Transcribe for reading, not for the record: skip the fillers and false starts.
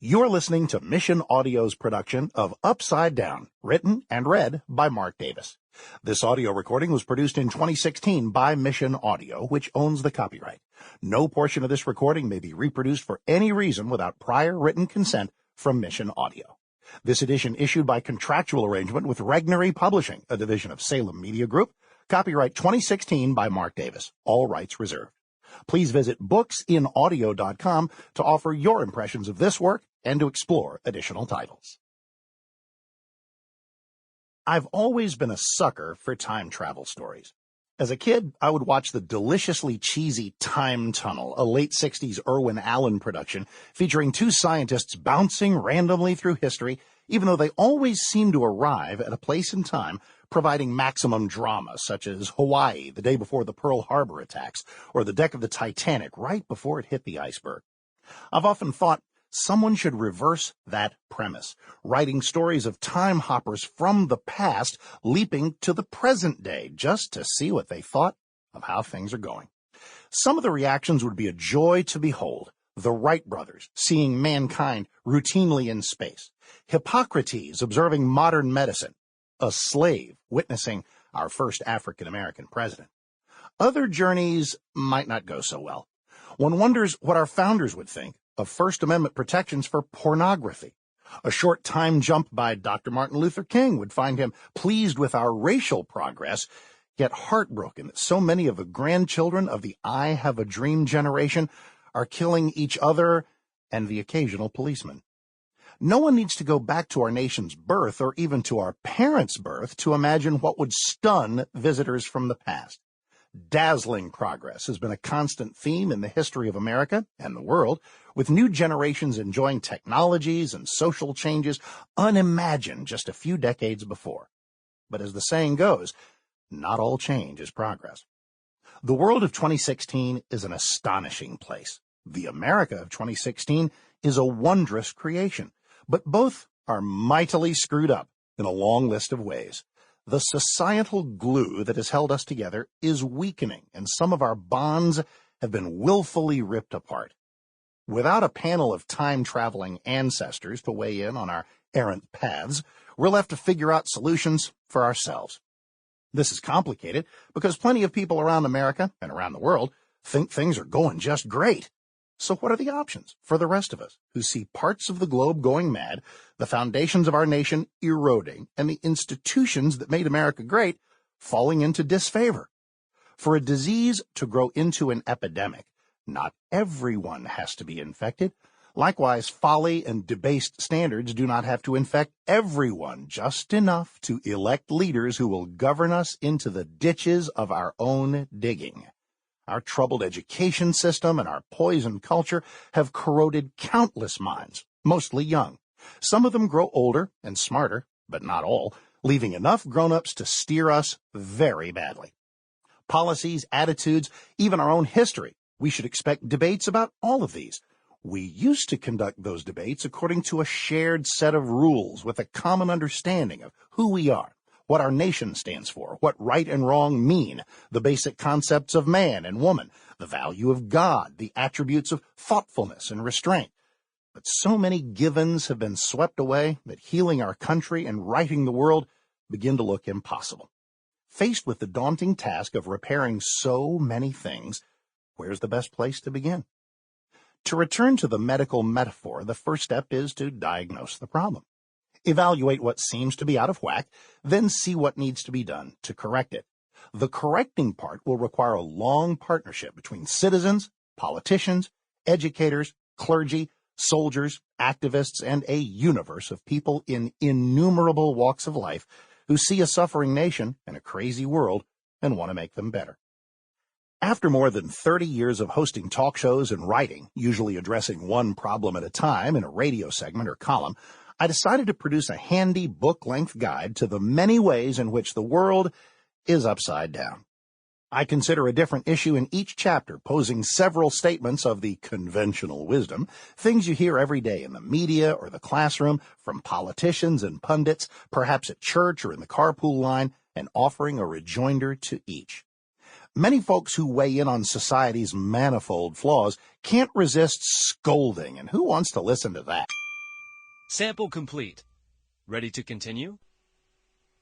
You're listening to Mission Audio's production of Upside Down, written and read by Mark Davis. This audio recording was produced in 2016 by Mission Audio, which owns the copyright. No portion of this recording may be reproduced for any reason without prior written consent from Mission Audio. This edition issued by contractual arrangement with Regnery Publishing, a division of Salem Media Group. Copyright 2016 by Mark Davis. All rights reserved. Please visit booksinaudio.com to offer your impressions of this work and to explore additional titles. I've always been a sucker for time travel stories. As a kid, I would watch the deliciously cheesy Time Tunnel, a late 60s Irwin Allen production featuring two scientists bouncing randomly through history, even though they always seem to arrive at a place in time providing maximum drama, such as Hawaii the day before the Pearl Harbor attacks, or the deck of the Titanic right before it hit the iceberg. I've often thought someone should reverse that premise, writing stories of time hoppers from the past leaping to the present day just to see what they thought of how things are going. Some of the reactions would be a joy to behold. The Wright brothers seeing mankind routinely in space, Hippocrates observing modern medicine, a slave witnessing our first African-American president. Other journeys might not go so well. One wonders what our founders would think of First Amendment protections for pornography. A short time jump by Dr. Martin Luther King would find him pleased with our racial progress, yet heartbroken that so many of the grandchildren of the I Have a Dream generation are killing each other and the occasional policeman. No one needs to go back to our nation's birth or even to our parents' birth to imagine what would stun visitors from the past. Dazzling progress has been a constant theme in the history of America and the world, with new generations enjoying technologies and social changes unimagined just a few decades before. But as the saying goes, not all change is progress. The world of 2016 is an astonishing place. The America of 2016 is a wondrous creation, but both are mightily screwed up in a long list of ways. The societal glue that has held us together is weakening, and some of our bonds have been willfully ripped apart. Without a panel of time-traveling ancestors to weigh in on our errant paths, we're left to figure out solutions for ourselves. This is complicated because plenty of people around America and around the world think things are going just great. So what are the options for the rest of us who see parts of the globe going mad, the foundations of our nation eroding, and the institutions that made America great falling into disfavor? For a disease to grow into an epidemic, not everyone has to be infected. Likewise, folly and debased standards do not have to infect everyone, just enough to elect leaders who will govern us into the ditches of our own digging. Our troubled education system and our poisoned culture have corroded countless minds, mostly young. Some of them grow older and smarter, but not all, leaving enough grown-ups to steer us very badly. Policies, attitudes, even our own history. We should expect debates about all of these. We used to conduct those debates according to a shared set of rules with a common understanding of who we are, what our nation stands for, what right and wrong mean, the basic concepts of man and woman, the value of God, the attributes of thoughtfulness and restraint. But so many givens have been swept away that healing our country and righting the world begin to look impossible. Faced with the daunting task of repairing so many things, where's the best place to begin? To return to the medical metaphor, the first step is to diagnose the problem. Evaluate what seems to be out of whack, then see what needs to be done to correct it. The correcting part will require a long partnership between citizens, politicians, educators, clergy, soldiers, activists, and a universe of people in innumerable walks of life who see a suffering nation and a crazy world and want to make them better. After more than 30 years of hosting talk shows and writing, usually addressing one problem at a time in a radio segment or column, I decided to produce a handy book-length guide to the many ways in which the world is upside down. I consider a different issue in each chapter, posing several statements of the conventional wisdom, things you hear every day in the media or the classroom, from politicians and pundits, perhaps at church or in the carpool line, and offering a rejoinder to each. Many folks who weigh in on society's manifold flaws can't resist scolding, and who wants to listen to that? Sample complete. Ready to continue?